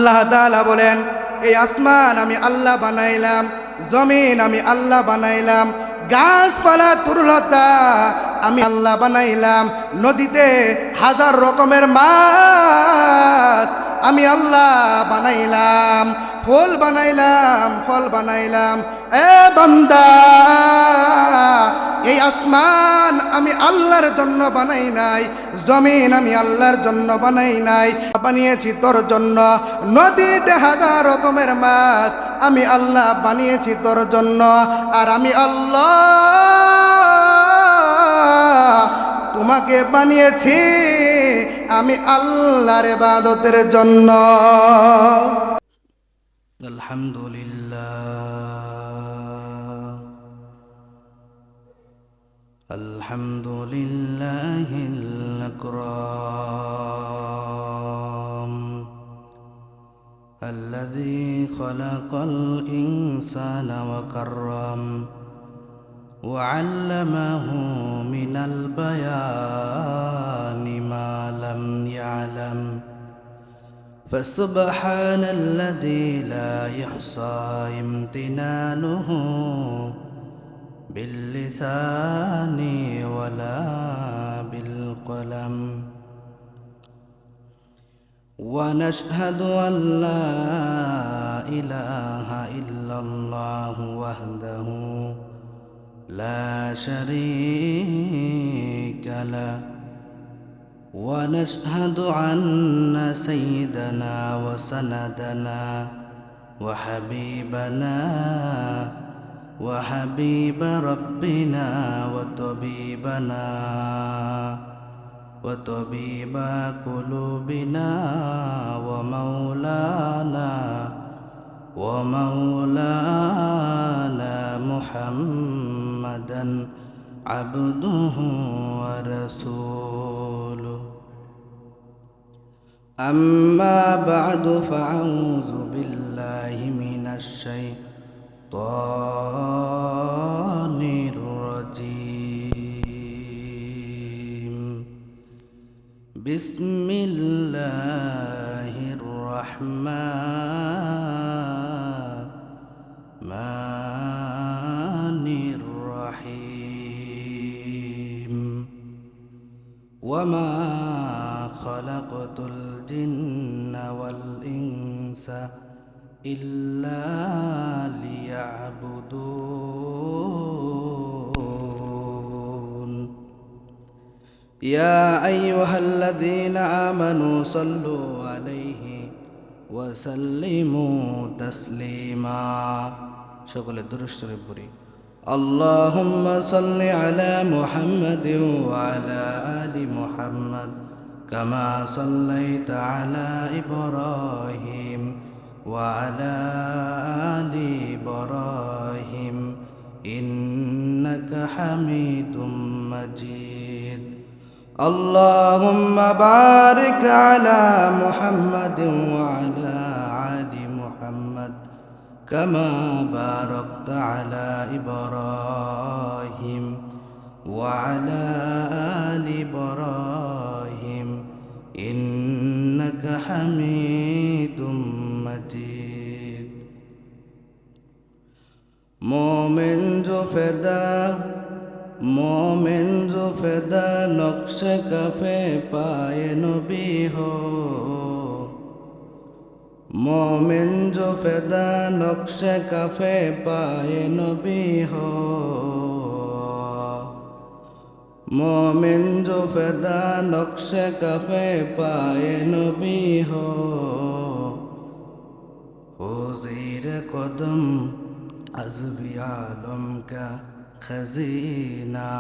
আল্লাহ তাআলা বলেন, এই আসমান আমি আল্লাহ বানাইলাম, জমিন আমি আল্লাহ বানাইলাম, গাছপালা তরুলতা আমি আল্লাহ বানাইলাম, নদীতে হাজার রকমের মাছ আমি আল্লাহ বানাইলাম, ফল বানাইলাম। এ বান্দা, এই আসমান আমি আল্লাহর জন্য বানাই নাই, জমিন আমি আল্লাহর জন্য বানাই নাই, বানিয়েছি তোর জন্য। নদীতে হাজার রকমের মাছ আমি আল্লাহ বানিয়েছি তোর জন্য। আর আমি আল্লাহ তোমাকে বানিয়েছি আমি আল্লাহর ইবাদতের জন্য। আলহামদুলিল্লাহিল আকরাম الذي خلق الإنسان وكرم وعلمه من البيان ما لم يعلم فسبحان الذي لا يحصى امتنانه باللسان ولا بالقلم ونشهد أن لا إله إلا الله وحده لا شريك له ونشهد أن سيدنا وسندنا وحبيب ربنا وطبيب قلوبنا ومولانا محمدا عبده ورسوله أما بعد فأعوذ بالله من الشيطان الرجيم بسم الله الرحمن الرحيم وما خلقت الجن والإنس إلا ليعبدون يا أيها الذين آمنوا صلوا عليه وسلموا تسليما شغل الدرس البري اللهم صل على محمد وعلى آل محمد كما صليت على إبراهيم وعلى آل إبراهيم إنك حميد مجيد اللهم بارك على محمد وعلى آل محمد كما باركت على إبراهيم وعلى آل إبراهيم إنك حميد مجيد مومن जो फेदा नक्श कफे पाए नबी हो मोमिन जो फेदा नक्श कफे पाए नबी हो मोमिन जो फेदा नक्श कफे पाए नबी हो ज़ीर कदम अज़्ब आलम का खजीना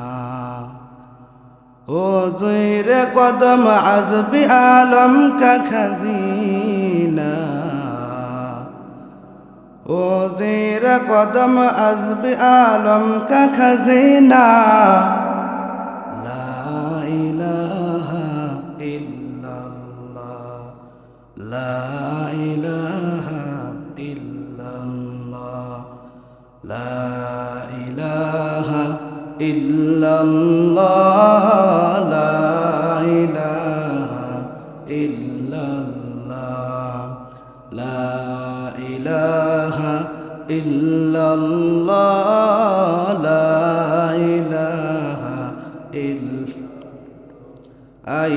ओ ज़ीर कदम अज़्ब आलम का खजीना ओ ज़ीर कदम अज़्ब आलम का खजीना ला इलाहा इल्लल्लाह ला इलाहा इल्लल्लाह ला इलाहा इल्लल्लाह ला इलाहा इल्लल्लाह লা ইলাহা ইল্লাল্লাহ লা ইলাহা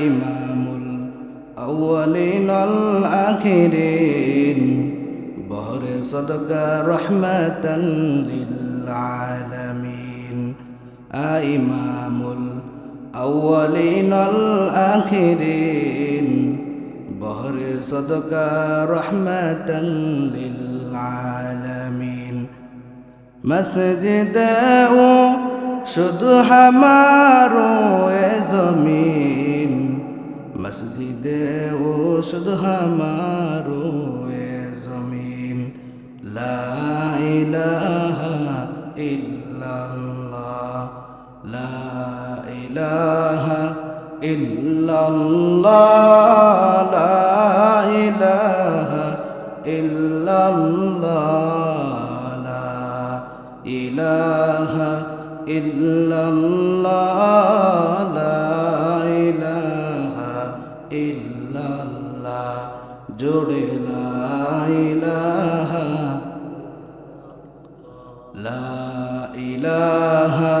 ইমামুল আউয়ালিন আল আখিরিন বহরে সদকা রহমাতান লিল আলামিন ইমামুল আউয়ালিন আল আখিরিন বহরে সদকা রহমাতান লিল আলামিন মসজিদে ও শুধু হামারো এ জমিন মসজিদে ও শুধু হামারো এ জমিন লা ইলাহা ইল্লাল্লাহ লা ইলাহা ইল্লাল্লাহ লা ইলাহা ইল্লাল্লাহ লা ইলাহা ইল্লাল্লাহ লা ইলাহা ইল্লাল্লাহ জোড়ে লা ইলাহা লা ইলাহা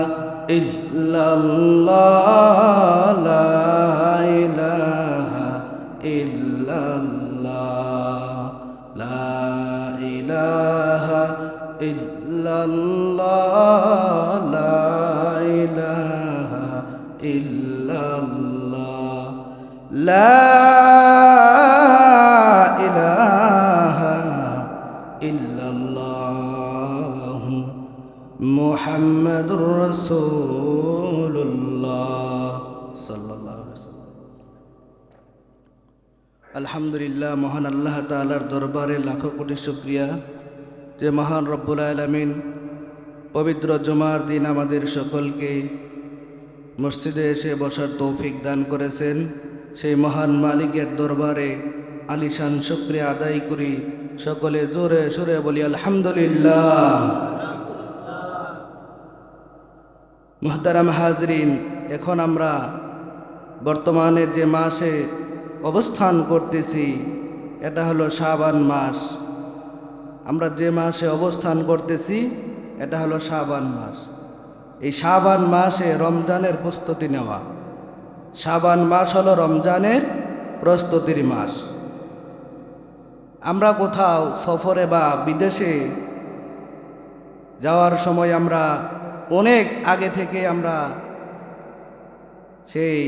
ইল্লাল্লাহ লা ইলাহা ইল্লাল্লাহ লা ইলাহা ইল্লাল্লাহ লা ইলাহা ইল্লাল্লাহ লা ইলাহা ইল্লাল্লাহ মুহাম্মাদুর রাসূলুল্লাহ সাল্লাল্লাহু আলাইহি ওয়াসাল্লাম। আলহামদুলিল্লাহ, মহান আল্লাহ তাআলার দরবারে লাখো কোটি শুকরিয়া যে মহান রব্বুল আলামিন পবিত্র জুমার দিন আমাদের সকলকে মসজিদে এসে বসার তৌফিক দান করেছেন। সেই মহান মালিকের দরবারে আলিশান শুকরিয়া আদায় করি। সকলে জোরে সুরে বলি আলহামদুলিল্লাহ। মুহতারাম হাজরিন, এখন আমরা বর্তমানে যে মাসে অবস্থান করতেছি এটা হলো শাবান মাস। আমরা যে মাসে অবস্থান করতেছি এটা হলো শাবান মাস। এই শাবান মাসে রমজানের প্রস্তুতি নেওয়া। শাবান মাস হলো রমজানের প্রস্তুতির মাস। আমরা কোথাও সফরে বা বিদেশে যাওয়ার সময় আমরা অনেক আগে থেকে আমরা সেই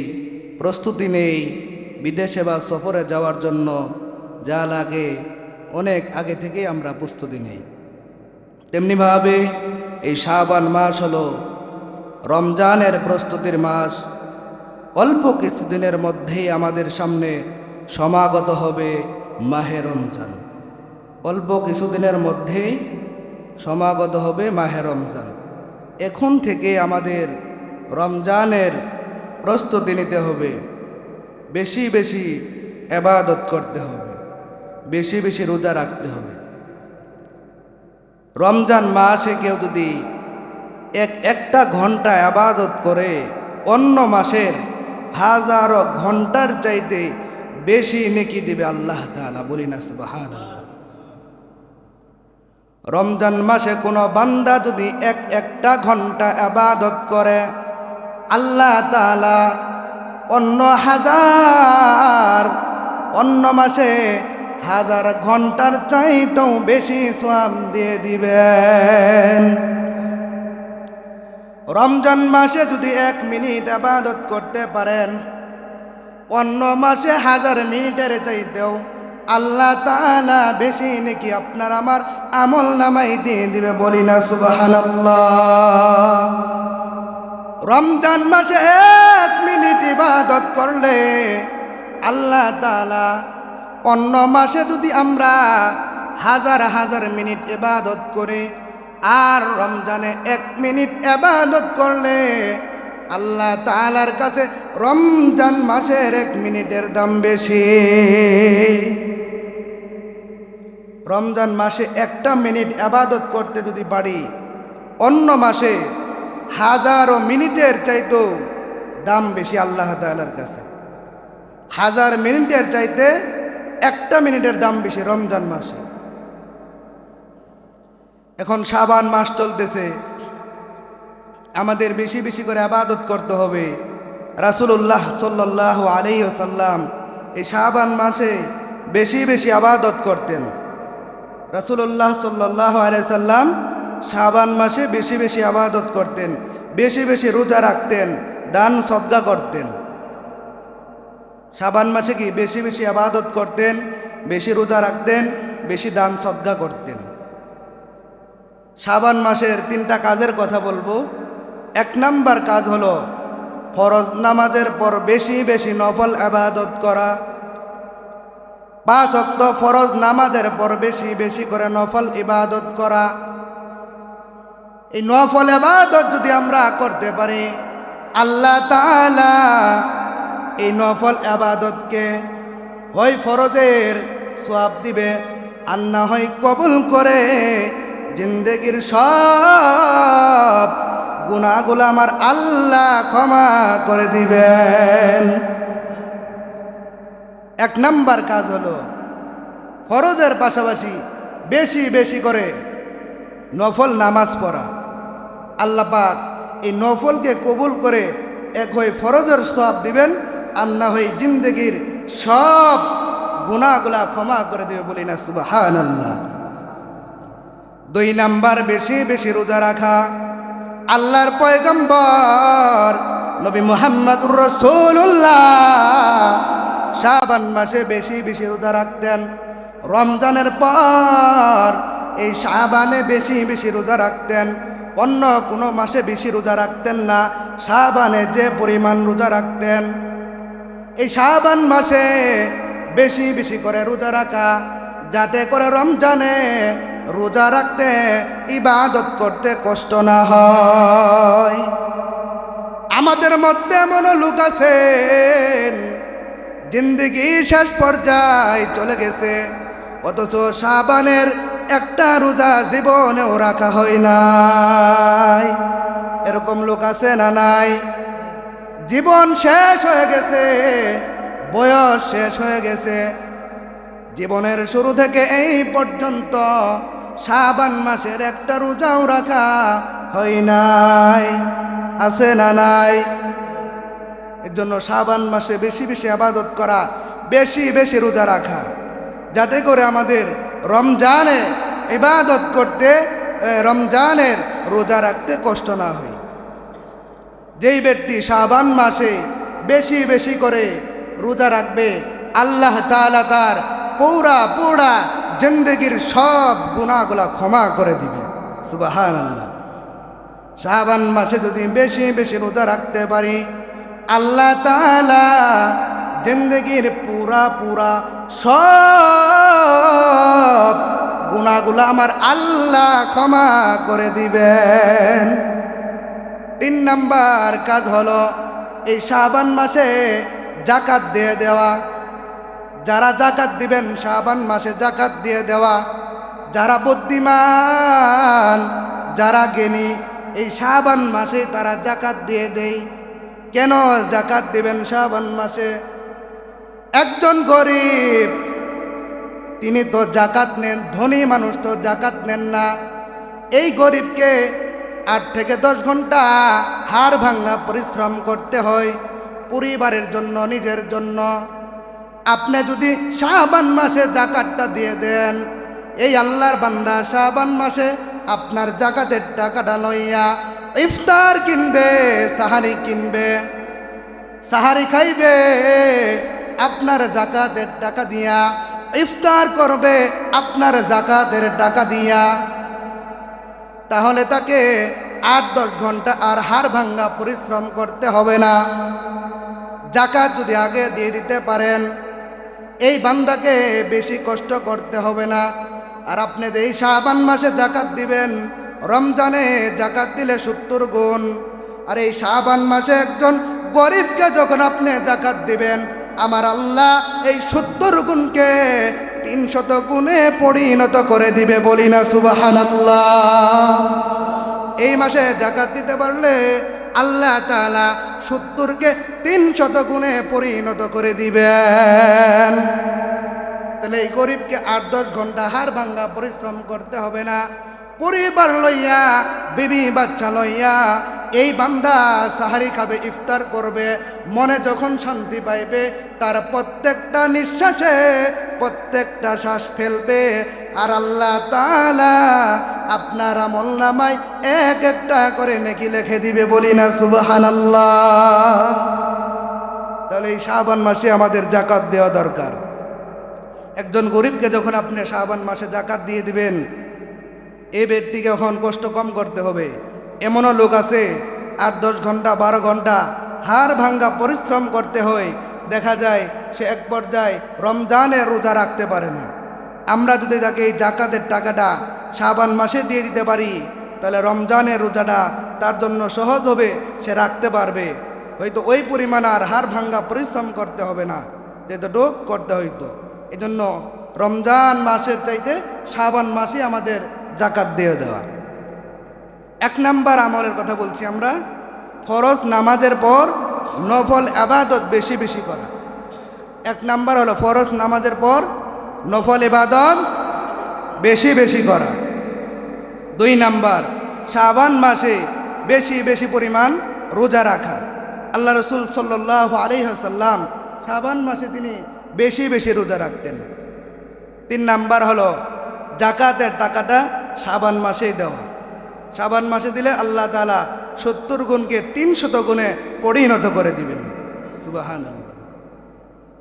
প্রস্তুতি নেই। বিদেশে বা সফরে যাওয়ার জন্য যা লাগে অনেক আগে থেকেই আমরা প্রস্তুতি নেই। তেমনিভাবে এই শাবান মাস হলো রমজানের প্রস্তুতির মাস। অল্প কিছুদিনের মধ্যেই আমাদের সামনে সমাগত হবে মাহে রমজান। অল্প কিছুদিনের মধ্যেই সমাগত হবে মাহে রমজান। এখন থেকে আমাদের রমজানের প্রস্তুতি নিতে হবে। বেশি বেশি ইবাদত করতে হবে, বেশি বেশি রোজা রাখতে হবে। রমজান মাসে কেউ যদি একটা ঘন্টা ইবাদত করে অন্য মাসের হাজারো ঘন্টার চাইতে বেশি নেকি দিবে আল্লাহ তাআলা। বলি না সুবহানাল্লাহ। রমজান মাসে কোনো বান্দা যদি একটা ঘন্টা ইবাদত করে, আল্লাহ তাআলা অন্য মাসে হাজার ঘন্টার চাইতেও বেশি সওয়াব দিয়ে দিবেন। রমজান মাসে যদি 1 মিনিট ইবাদত করতে পারেন, অন্য মাসে 1000 মিনিটের চাইতেও আল্লাহ তাআলা বেশি নাকি আপনার আমার আমল নামাই দিয়ে দিবে। বলি না সুবহানাল্লাহ। রমজান মাসে 1 মিনিট ইবাদত করলে আল্লাহ তাআলা অন্য মাসে যদি আমরা হাজার হাজার মিনিট ইবাদত করি আর রমজানে 1 মিনিট ইবাদত করলে আল্লাহ তাআলার কাছে রমজান মাসের 1 মিনিটের দাম বেশি। রমজান মাসে 1টা মিনিট ইবাদত করতে যদি পারি, অন্য মাসে হাজারো মিনিটের চাইতেও দাম বেশি আল্লাহ তাআলার কাছে। 1000 মিনিটের চাইতে একটা মিনিটের দাম বেশি রমজান মাসে। এখন শাবান মাস চলতেছে, আমাদের বেশি বেশি করে ইবাদত করতে হবে। রাসূলুল্লাহ সাল্লাল্লাহু আলাইহি ওয়াসাল্লাম এই শাবান মাসে বেশি বেশি ইবাদত করতেন। রাসূলুল্লাহ সাল্লাল্লাহু আলাইহি ওয়াসাল্লাম শাবান মাসে বেশি বেশি ইবাদত করতেন, বেশি বেশি রোজা রাখতেন, দান সদকা করতেন। শাবান মাসে কি বেশি বেশি ইবাদত করতেন, বেশি রোজা রাখতেন, বেশি দান সদকা করতেন। শাবান মাসের 3টা কাজের কথা বলবো। 1 নাম্বার কাজ হলো ফরজ নামাজের পর বেশি বেশি নফল ইবাদত করা। 5 ওয়াক্ত ফরজ নামাজের পর বেশি বেশি করে নফল ইবাদত করা। এই নফল ইবাদত যদি আমরা করতে পারি, আল্লাহ তাআলা এই নফল ইবাদতকে হয় ফরজের সওয়াব দিবে আর না হয় কবুল করে জিন্দেগির সব গুনাহগুলো আমার আল্লাহ ক্ষমা করে দিবেন। 1 নাম্বার কাজ হলো ফরজের পাশাপাশি বেশি বেশি করে নফল নামাজ পড়া। আল্লাহ পাক এই নফলকে কবুল করে এক হয় ফরজের সওয়াব দিবেন আর না হয় জিন্দেগির সব গুনাহগুলা ক্ষমা করে দেবে, বলি না সুবহানাল্লাহ। 2 নাম্বার বেশি বেশি রোজা রাখা। আল্লাহর পয়গম্বর নবী মুহাম্মদুর রাসূলুল্লাহ শাবান মাসে বেশি বেশি রোজা রাখতেন। রমজানের পর এই শাবানে বেশি বেশি রোজা রাখতেন, অন্য কোনো মাসে বেশি রোজা রাখতেন না। শাবানে যে পরিমাণ রোজা রাখতেন, এই শাবান মাসে বেশি বেশি করে রোজা রাখা, যাতে করে রমজানে রোজা রাখতে ইবাদত করতে কষ্ট না হয়। আমাদের মধ্যে এমন লোক আছেন জিন্দেগি শেষ পর্যায়ে চলে গেছে, অথচ শাবানের একটা রোজা জীবনেও রাখা হয় নাই। এরকম লোক আছে না নাই? জীবন শেষ হয়ে গেছে, বয়স শেষ হয়ে গেছে, জীবনের শুরু থেকে এই পর্যন্ত শাবান মাসের একটা রোজাও রাখা হয় নাই। আছে না নাই? এর জন্য শাবান মাসে বেশি বেশি ইবাদত করা, বেশি বেশি রোজা রাখা, যাতে করে আমাদের রমজানে ইবাদত করতে, রমজানের রোজা রাখতে কষ্ট না হয়। যেই ব্যক্তি শাবান মাসে বেশি বেশি করে রোজা রাখবে, আল্লাহ তাআলা তার পুরা জিন্দেগির সব গুনাহগুলা ক্ষমা করে দিবে। সুবহানাল্লাহ। শাবান মাসে যদি বেশি বেশি রোজা রাখতে পারি, আল্লাহ তাআলা জিন্দেগির পুরা সব গুনাহগুলা আমার আল্লাহ ক্ষমা করে দিবেন। 3 নাম্বার কাজ হলো এই শাবান মাসে যাকাত দিয়ে দেওয়া। যারা যাকাত দিবেন শাবান মাসে যাকাত দিয়ে দেওয়া। যারা বুদ্ধিমান, যারা জ্ঞানী, এই শাবান মাসে তারা যাকাত দিয়ে দেয়। কেন যাকাত দিবেন শাবান মাসে? একজন গরিব, তিনি তো যাকাত নেন, ধনী মানুষ তো যাকাত নেন না। এই গরিবকে 8 থেকে 10 ঘন্টা হাড় ভাঙা পরিশ্রম করতে হয় পরিবারের জন্য, নিজের জন্য। আপনি যদি শাবান মাসে যাকাতটা দিয়ে দেন, এই আল্লাহর বান্দা শাবান মাসে আপনার যাকাতের টাকাটা লইয়া ইফতার কিনবে, সাহারি কিনবে, সাহারি খাইবে আপনার যাকাতের টাকা দিয়া, ইফতার করবে আপনার যাকাতের টাকা দিয়া। তাহলে তাকে 8-10 ঘন্টা আর হাড় ভাঙ্গা পরিশ্রম করতে হবে না। যাকাত যদি আগে দিয়ে দিতে পারেন, এই বান্দাকে বেশি কষ্ট করতে হবে না। আর আপনি যে এই শাবান মাসে যাকাত দিবেন, রমজানে যাকাত দিলে 70 গুণ, আর এই শাবান মাসে একজন গরিবকে যখন আপনি যাকাত দিবেন, আমার আল্লাহ এই 70 গুণকে 300 গুণে পরিণত করে দিবে, বলি না সুবহানাল্লাহ। এই মাসে যাকাত দিতে পারলে আল্লাহ তাআলা 70কে 300 গুণে পরিণত করে দিবেন। তাহলে এই গরিবকে 8-10 ঘন্টা হাড় ভাঙ্গা পরিশ্রম করতে হবে না। পরিবার লইয়া, বিবি বাচ্চা লইয়া এই বান্দা সাহারি খাবে, ইফতার করবে, মনে যখন শান্তি পাইবে তার প্রত্যেকটা নিঃশ্বাসে প্রত্যেকটা শ্বাস ফেলবে, আর আল্লাহ তাআলা আপনার আমলনামায় এক একটা করে নেকি লিখে দিবে। বলি না সুবহানাল্লাহ। তাহলে এই শাবান মাসে আমাদের যাকাত দেওয়া দরকার। একজন গরিবকে যখন আপনি শাবান মাসে যাকাত দিয়ে দিবেন, এই ব্যক্তিকে এখন কষ্ট কম করতে হবে। এমনও লোক আছে 8-10 ঘন্টা 12 ঘন্টা হাড় ভাঙ্গা পরিশ্রম করতে হয়, দেখা যায় সে এক পর্যায়ে রমজানের রোজা রাখতে পারে না। আমরা যদি তাকে এই যাকাতের টাকাটা শাবান মাসে দিয়ে দিতে পারি, তাহলে রমজানের রোজাটা তার জন্য সহজ হবে, সে রাখতে পারবে। হয়তো ওই পরিমাণ আর হাড় ভাঙ্গা পরিশ্রম করতে হবে না, যেতটুক করতে হইতো। এই জন্য রমজান মাসের চাইতে শাবান মাসে আমাদের যাকাত দিয়ে দেওয়া। 1 নাম্বার আমলের কথা বলছি আমরা, ফরজ নামাজের পর নফল ইবাদত বেশি বেশি করা। 1 নাম্বার হলো ফরজ নামাজের পর নফল ইবাদত বেশি বেশি করা। 2 নাম্বার, শাবান মাসে বেশি বেশি পরিমাণ রোজা রাখা। আল্লাহ রসুল সাল্লাল্লাহু আলাইহি ওয়াসাল্লাম শাবান মাসে তিনি বেশি বেশি রোজা রাখতেন। 3 নাম্বার হলো যাকাতের টাকাটা শাবান মাসেই দেওয়া। শাবান মাসে দিলে আল্লাহ তাআলা 70 গুণকে 300 গুণে পরিণত করে দিবেন। সুবহানাল্লাহ।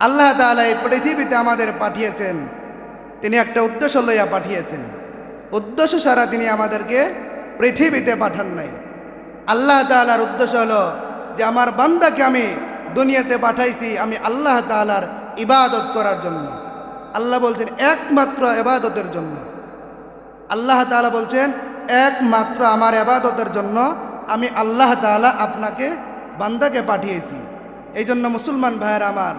আল্লাহ তাআলা এই পৃথিবীতে আমাদের পাঠিয়েছেন, তিনি একটা উদ্দেশ্য লইয়া পাঠিয়েছেন। উদ্দেশ্য ছাড়া তিনি আমাদেরকে পৃথিবীতে পাঠান নাই। আল্লাহ তাআলার উদ্দেশ্য হলো যে আমার বান্দাকে আমি দুনিয়াতে পাঠাইছি আমি আল্লাহ তাআলার ইবাদত করার জন্য। আল্লাহ বলছেন একমাত্র ইবাদতের জন্য। আল্লাহ তাআলা বলছেন একমাত্র আমার ইবাদতের জন্য আমি আল্লাহ তাআলা আপনাকে বান্দাকে পাঠিয়েছি। এই জন্য মুসলমান ভাইয়েরা আমার,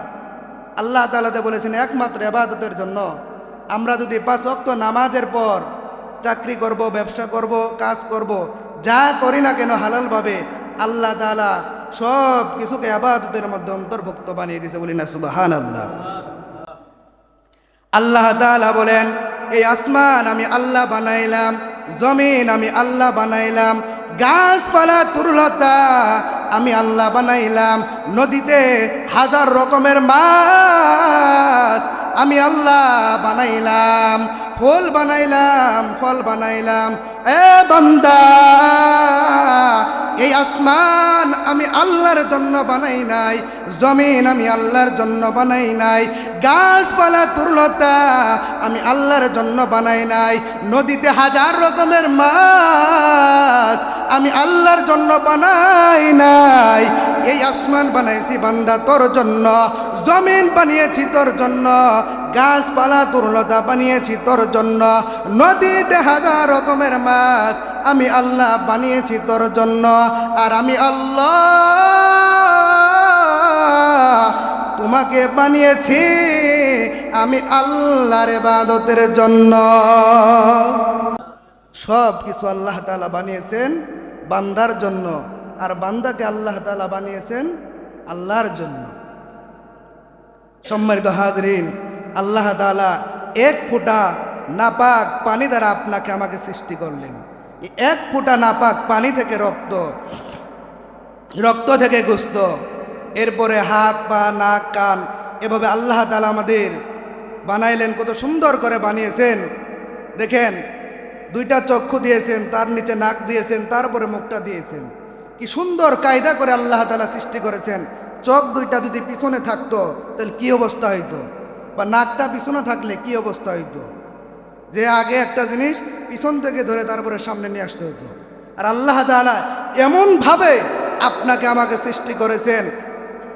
আল্লাহ তাআলা বলেছেন একমাত্র ইবাদতের জন্য। আমরা যদি 5 ওয়াক্ত নামাজের পর চাকরি করব, ব্যবসা করব, কাজ করব, যা করি না কেন হালালভাবে, আল্লাহ তাআলা সব কিছুকে ইবাদতের মধ্যে অন্তর্ভুক্ত বানিয়ে দিয়েছে। বলি না সুবহানাল্লাহ। আল্লাহ তাআলা বলেন এই আসমান আমি আল্লাহ বানাইলাম, জমিন আমি আল্লাহ বানাইলাম, গাছপালা তরুলতা আমি আল্লাহ বানাইলাম, নদীতে 1000 রকমের মাছ আমি আল্লাহ বানাইলাম, ফুল বানাইলাম, ফল বানাইলাম। এ বান্দা, এই আসমান আমি আল্লাহর জন্য বানাই নাই, জমিন আমি আল্লাহর জন্য বানাই নাই, গাছপালা তরুলতা আমি আল্লাহর জন্য বানাই নাই, নদীতে 1000 রকমের মাছ আমি আল্লাহর জন্য বানাই নাই। এই আসমান বানাইছি বান্দা তোর জন্য, জমিন বানিয়েছি তোর জন্য, গাছপালা তরুলতা বানিয়েছি তোর জন্য, নদীতে 1000 রকমের মাছ আমি আল্লাহ বানিয়েছি তোর জন্য। আর আমি আল্লাহ তোমাকে বানিয়েছি আমি আল্লাহর ইবাদতের জন্য। সব কিছু আল্লাহ তাআলা বানিয়েছেন বান্দার জন্য, আর বান্দাকে আল্লাহ তাআলা বানিয়েছেন আল্লাহর জন্য। সম্মানিত হাজরিন, আল্লাহ তাআলা 1 ফোঁটা নাপাক পানি দ্বারা আপনাকে আমাকে সৃষ্টি করলেন। এই 1 ফোঁটা নাপাক পানি থেকে রক্ত, রক্ত থেকে গোশত, এরপরে হাত পা নাক কান, এভাবে আল্লাহ তাআলা আমাদের বানাইলেন। কত সুন্দর করে বানিয়েছেন দেখেন। 2টা চক্ষু দিয়েছেন, তার নিচে নাক দিয়েছেন, তারপরে মুখটা দিয়েছেন। কি সুন্দর কায়দা করে আল্লাহ তাআলা সৃষ্টি করেছেন। চোখ 2টা যদি পিছনে থাকতো তাহলে কি অবস্থা হইতো, বা নাকটা পিছনে থাকলে কি অবস্থা হইতো, যে আগে একটা জিনিস পিছন থেকে ধরে তারপরে সামনে নিয়ে আসতে হতো। আর আল্লাহ তাআলা এমনভাবে আপনাকে আমাকে সৃষ্টি করেছেন,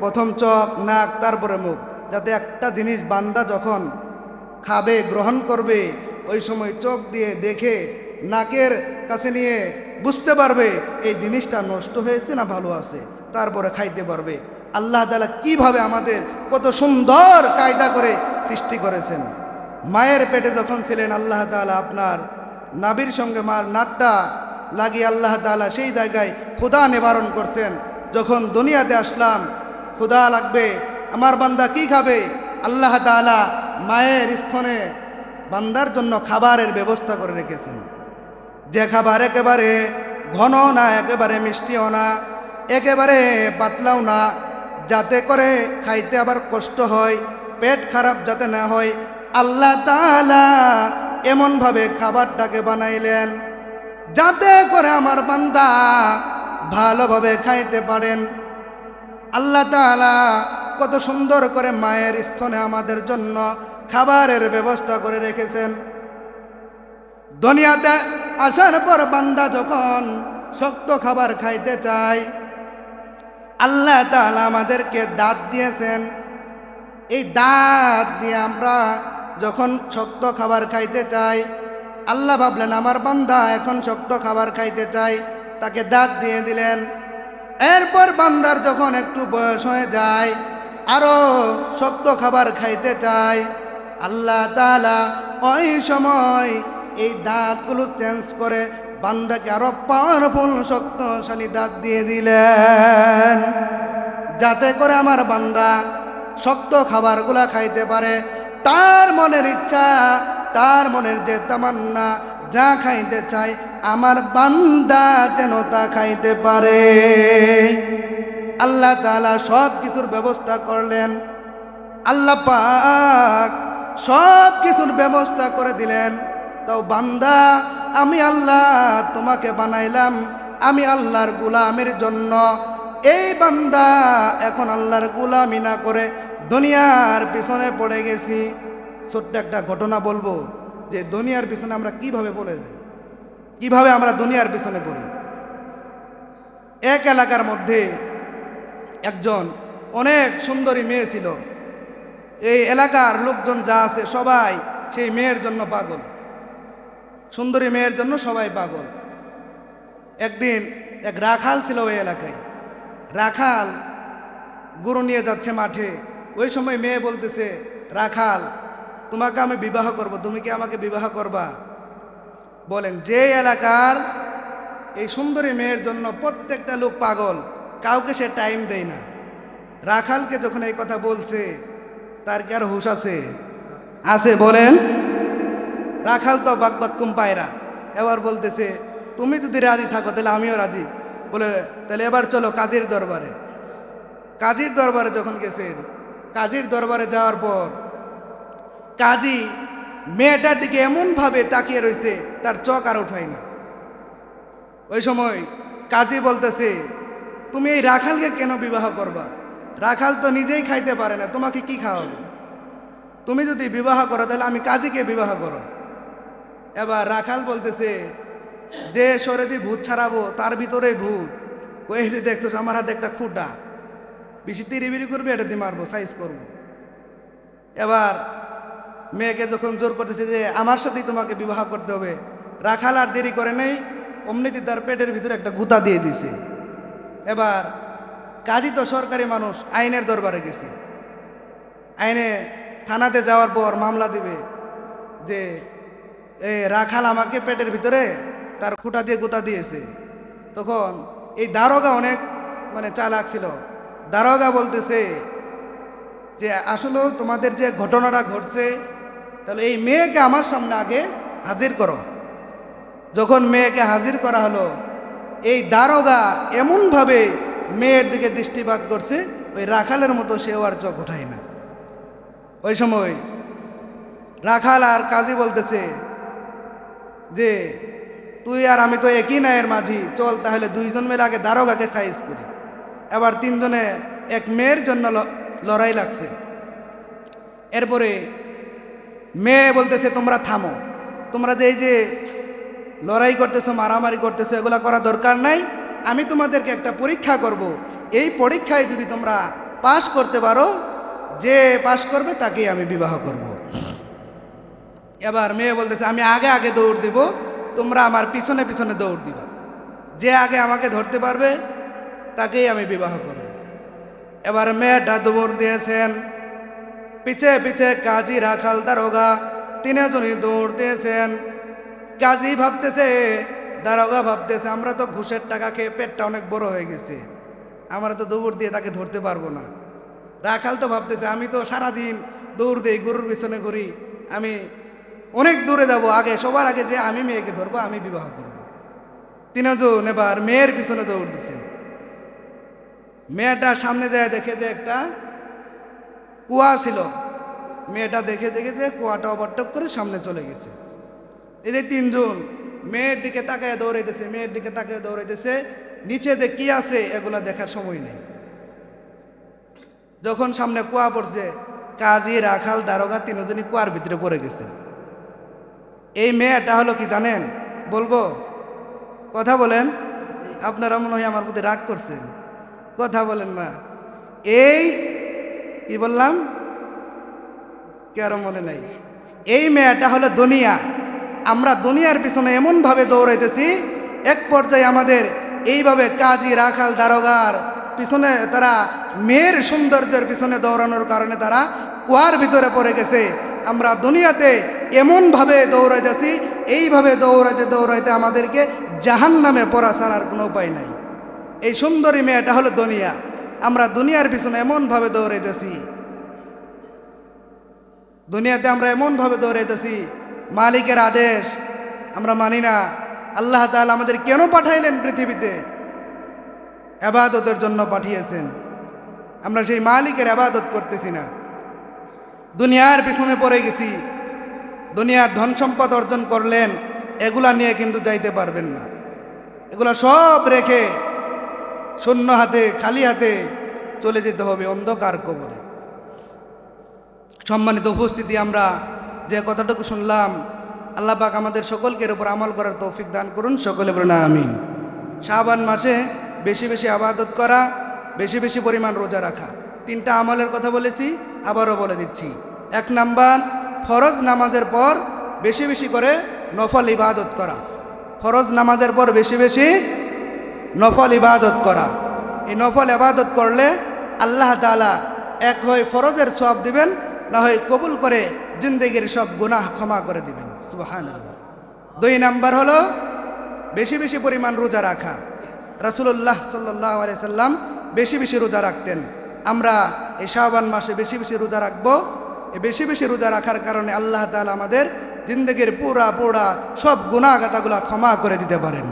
প্রথম চোখ, নাক, তারপরে মুখ, যাতে একটা জিনিস বান্দা যখন খাবে, গ্রহণ করবে, ওই সময় চোখ দিয়ে দেখে নাকের কাছে নিয়ে বুঝতে পারবে এই জিনিসটা নষ্ট হয়েছে না ভালো আছে, তারপরে খাইতে পারবে। আল্লাহ তাআলা কিভাবে আমাদের কত সুন্দর কায়দা করে সৃষ্টি করেছেন। মায়ের পেটে যখন ছিলেন আল্লাহ তাআলা আপনার নাভির সঙ্গে মার নাটটা লাগিয়ে আল্লাহ তাআলা সেই জায়গায় ক্ষুধা নিবারণ করছেন। যখন দুনিয়াতে আসলাম, ক্ষুধা লাগবে, আমার বান্দা কি খাবে, আল্লাহ তাআলা মায়ের স্থনে বান্দার জন্য খাবারের ব্যবস্থা করে রেখেছেন, যে খাবার একেবারে ঘন না, একেবারে মিষ্টিও না, একেবারে পাতলাও না, যাতে করে খাইতে আবার কষ্ট হয়, পেট খারাপ যাতে না হয়। আল্লাহ তাআলা এমনভাবে খাবারটাকে বানাইলেন যাতে করে আমার বান্দা ভালোভাবে খাইতে পারেন। আল্লাহ তাআলা কত সুন্দর করে মায়ের স্তনে আমাদের জন্য খাবারের ব্যবস্থা করে রেখেছেন। দুনিয়াতে আসার পর বান্দা যখন শক্ত খাবার খাইতে চায়, আল্লাহ তাআলা আমাদেরকে দাঁত দিয়েছেন। এই দাঁত দিয়ে আমরা যখন শক্ত খাবার খাইতে চাই, আল্লাহ ভাবলেন আমার বান্দা এখন শক্ত খাবার খাইতে চাই, তাকে দাঁত দিয়ে দিলেন। এরপর বান্দার যখন একটু বয়স হয়ে যায়, আরো শক্ত খাবার খাইতে চায়, আল্লাহ তাআলা ওই সময় এই দাঁতগুলো চেঞ্জ করে বান্দাকে আরো পাওয়ারফুল শক্তিশালী দাঁত দিয়ে দিলেন, যাতে করে আমার বান্দা শক্ত খাবারগুলা খাইতে পারে। তার মনের ইচ্ছা, তার মনের যে তামান্না, যা খাইতে চায় আমার বান্দা যেন তা খাইতে পারে। আল্লাহ তাআলা সব কিছুর ব্যবস্থা করলেন। আল্লাহ পাক সব কিছুর ব্যবস্থা করে দিলেন। তাও বান্দা, আমি আল্লাহ তোমাকে বানাইলাম, আমি আল্লাহর গোলামের জন্য। এই বান্দা এখন আল্লাহর গোলামি না করে দুনিয়ার পিছনে পড়ে গেছি। ছোট্ট একটা ঘটনা বলবো যে দুনিয়ার পিছনে আমরা কিভাবে পড়ে যাই, কিভাবে আমরা দুনিয়ার পিছনে পড়ি। এক এলাকার মধ্যে একজন অনেক সুন্দরী মেয়ে ছিল। এই এলাকার লোকজন যা আছে সবাই সেই মেয়ের জন্য পাগল, সুন্দরী মেয়ের জন্য সবাই পাগল। একদিন এক রাখাল ছিল ওই এলাকায়। রাখাল গরু নিয়ে যাচ্ছে মাঠে। ওই সময় মেয়ে বলতেছে, রাখাল তোমাকে আমি বিবাহ করব, তুমি কি আমাকে বিবাহ করবা? বলেন, যে এলাকার এই সুন্দরী মেয়ের জন্য প্রত্যেকটা লোক পাগল, কাউকে সে টাইম দেয় না। রাখালকে যখন এই কথা বলছে, তার কি আর হুঁশ আছে? আছে বলেন? রাখাল তো বাকবাক্কুম পায়রা। এবার বলতেছে, তুমি যদি রাজি থাকো তাহলে আমিও রাজি। বলে, তাহলে এবার চলো কাজীর দরবারে। কাজীর দরবারে যখন গেছেন, কাজীর দরবারে যাওয়ার পর কাজী মেয়েটার দিকে এমনভাবে তাকিয়ে রয়েছে, তার চোখ আর ওঠায় না। ওই সময় কাজী বলতেছে, তুমি এই রাখালকে কেন বিবাহ করবা? রাখাল তো নিজেই খাইতে পারে না, তোমাকে কি খাওয়াবে? তুমি যদি বিবাহ করো তাহলে আমি কাজীকে বিবাহ করো। এবার রাখাল বলতেছে, যে শরীরে ভূত ছাড়াবো তার ভিতরে ভূত। ওই যে দেখছো আমার হাতে একটা খুঁটা, বেশি তিরিবিরি করবে, এটা দিয়ে মারবো, সাইজ করবো। এবার মেয়েকে যখন জোর করতেছে যে আমার সাথেই তোমাকে বিবাহ করতে হবে, রাখাল আর দেরি করে নেই, অমনিতে তার পেটের ভিতরে একটা গুতা দিয়ে দিছে। এবার কাজী তো সরকারি মানুষ, আইনের দরবারে গেছে। আইনে থানাতে যাওয়ার পর মামলা দিবে যে রাখাল আমাকে পেটের ভিতরে তার খুঁটা দিয়ে গুতা দিয়েছে। তখন এই দারোগা অনেক চালাক ছিল। দারোগা বলতেছে যে আসলেও তোমাদের যে ঘটনাটা ঘটছে, তাহলে এই মেয়েকে আমার সামনে আগে হাজির করো। যখন মেয়েকে হাজির করা হলো, এই দারোগা এমনভাবে মেয়ের দিকে দৃষ্টিপাত করছে, ওই রাখালের মতো সেও আর চোখ ওঠায় না। ওই সময় রাখাল আর কাজী বলতেছে যে তুই আর আমি তো একই ন্যায়ের মাঝি, চল তাহলে দুইজন মিলে আগে দারোগাকে সাইজ করি। এবার তিনজনে এক মেয়ের জন্য লড়াই লাগছে। এরপরে মেয়ে বলতেছে, তোমরা থামো, তোমরা যে এই যে লড়াই করতেছো, মারামারি করতেছো, এগুলা করা দরকার নাই। আমি তোমাদেরকে একটা পরীক্ষা করব। এই পরীক্ষায় যদি তোমরা পাশ করতে পারো, যে পাশ করবে তাকেই আমি বিবাহ করব। এবার মেয়ে বলতেছে, আমি আগে আগে দৌড় দিব, তোমরা আমার পিছনে পিছনে দৌড় দিবা। যে আগে আমাকে ধরতে পারবে তাকেই আমি বিবাহ করব। এবার মেয়েটা দৌড় দিয়েছেন, পিছে পিছে কাজী, রাখাল, দারোগা তিনজনই দৌড় দিয়েছেন। কাজী ভাবতেছে, দারোগা ভাবতেছে, আমরা তো ঘুষের টাকা খেয়ে পেটটা অনেক বড় হয়ে গেছে, আমরা তো দৌড় দিয়ে তাকে ধরতে পারবো না। রাখাল তো ভাবতেছে, আমি তো সারাদিন দৌড় দেই, গরুর পিছনে ঘুরি, আমি অনেক দূরে যাব, আগে সবার আগে যে আমি মেয়েকে ধরবো, আমি বিবাহ করব। তিনজন এবার মেয়ের পিছনে দৌড় দিচ্ছেন। মেয়েটা সামনে যায়, দেখে যে একটা কুয়া ছিল। মেয়েটা দেখে দেখে যে কুয়াটা ওভারটেক করে সামনে চলে গেছে। এই যে তিনজন মেয়ের দিকে তাকায় দৌড়াইতেছে, মেয়ের দিকে তাকায় দৌড়াইতেছে, নিচে যে কি আছে এগুলা দেখার সময় নেই। যখন সামনে কুয়া পড়ছে, কাজী, রাখাল, দারোগা তিনজনই কুয়ার ভিতরে পড়ে গেছে। এই মেয়েটা হলো কি জানেন? বলবো? কথা বলেন। আপনারা মনে হয় আমার প্রতি রাগ করছেন, কথা বলেন না। এই কি বললাম, কারো মনে নাই? এই মেয়েটা হলো দুনিয়া। আমরা দুনিয়ার পিছনে এমনভাবে দৌড়াইতেছি, এক পর্যায়ে আমাদের এইভাবে কাজী, রাখাল, দারোগার পিছনে তারা মেয়ের সৌন্দর্যের পিছনে দৌড়ানোর কারণে তারা কুয়ার ভিতরে পড়ে গেছে। আমরা দুনিয়াতে এমনভাবে দৌড়াইতেছি, এইভাবে দৌড়াইতে দৌড়াইতে আমাদেরকে জাহান্নামে পড়া ছাড়ার কোনো উপায় নাই। এই সুন্দরী মেয়েটা হলো দুনিয়া। আমরা দুনিয়ার পিছনে এমনভাবে দৌড়াইতেছি, দুনিয়াতে আমরা এমনভাবে দৌড়াইতেছি, মালিকের আদেশ আমরা মানি না। আল্লাহ তাআলা আমাদের কেন পাঠাইলেন পৃথিবীতে? ইবাদতের জন্য পাঠিয়েছেন। আমরা সেই মালিকের ইবাদত করতেছি না, দুনিয়ার পিছনে পড়ে গেছি। দুনিয়ার ধন সম্পদ অর্জন করলেন, এগুলা নিয়ে কিন্তু যাইতে পারবেন না। এগুলা সব রেখে শূন্য হাতে, খালি হাতে চলে যেতে হবে অন্ধকার কবরে। সম্মানিত উপস্থিতি, আমরা যে কথাটুকু শুনলাম, আল্লাহ পাক আমাদের সকলকে এর উপর আমল করার তৌফিক দান করুন। সকলে বলুন আমিন। শাবান মাসে বেশি বেশি ইবাদত করা, বেশি বেশি পরিমাণ রোজা রাখা। তিনটা আমলের কথা বলেছি, আবারও বলে দিচ্ছি। 1 নাম্বার, ফরজ নামাজের পর বেশি বেশি করে নফল ইবাদত করা। ফরজ নামাজের পর বেশি বেশি নফল ইবাদত করা। এই নফল ইবাদত করলে আল্লাহ তাআলা এক হয় ফরজের সওয়াব দিবেন, না হয় কবুল করে জিন্দেগির সব গুনাহ ক্ষমা করে দিবেন। সুবহানাল্লাহ। 2 নাম্বার হলো বেশি বেশি পরিমাণ রোজা রাখা। রাসূলুল্লাহ সাল্লাল্লাহু আলাইহি সাল্লাম বেশি বেশি রোজা রাখতেন। আমরা এই শাবান মাসে বেশি বেশি রোজা রাখবো। এই বেশি বেশি রোজা রাখার কারণে আল্লাহ তাআলা আমাদের জিন্দেগির পুরা সব গুনাহগাতাগুলো ক্ষমা করে দিতে পারেন।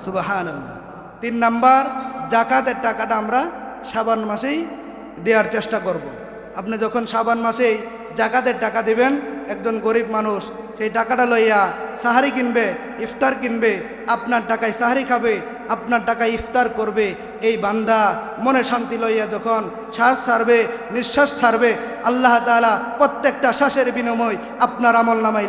সুবহানাল্লাহ। 3 নাম্বার, জাকাতের টাকাটা আমরা শাবান মাসেই দেওয়ার চেষ্টা করব। আপনি যখন শাবান মাসেই জাকাতের টাকা দিবেন, একজন গরিব মানুষ সেই টাকাটা লইয়া সাহারি কিনবে, ইফতার কিনবে, আপনার টাকায় সাহারি খাবে, আপনার টাকায় ইফতার করবে। এই বান্দা মনে শান্তি লইয়া যখন শ্বাস ছাড়বে, নিঃশ্বাস ছাড়বে, আল্লাহ তাআলা প্রত্যেকটা শ্বাসের বিনিময় আপনার আমল নামায়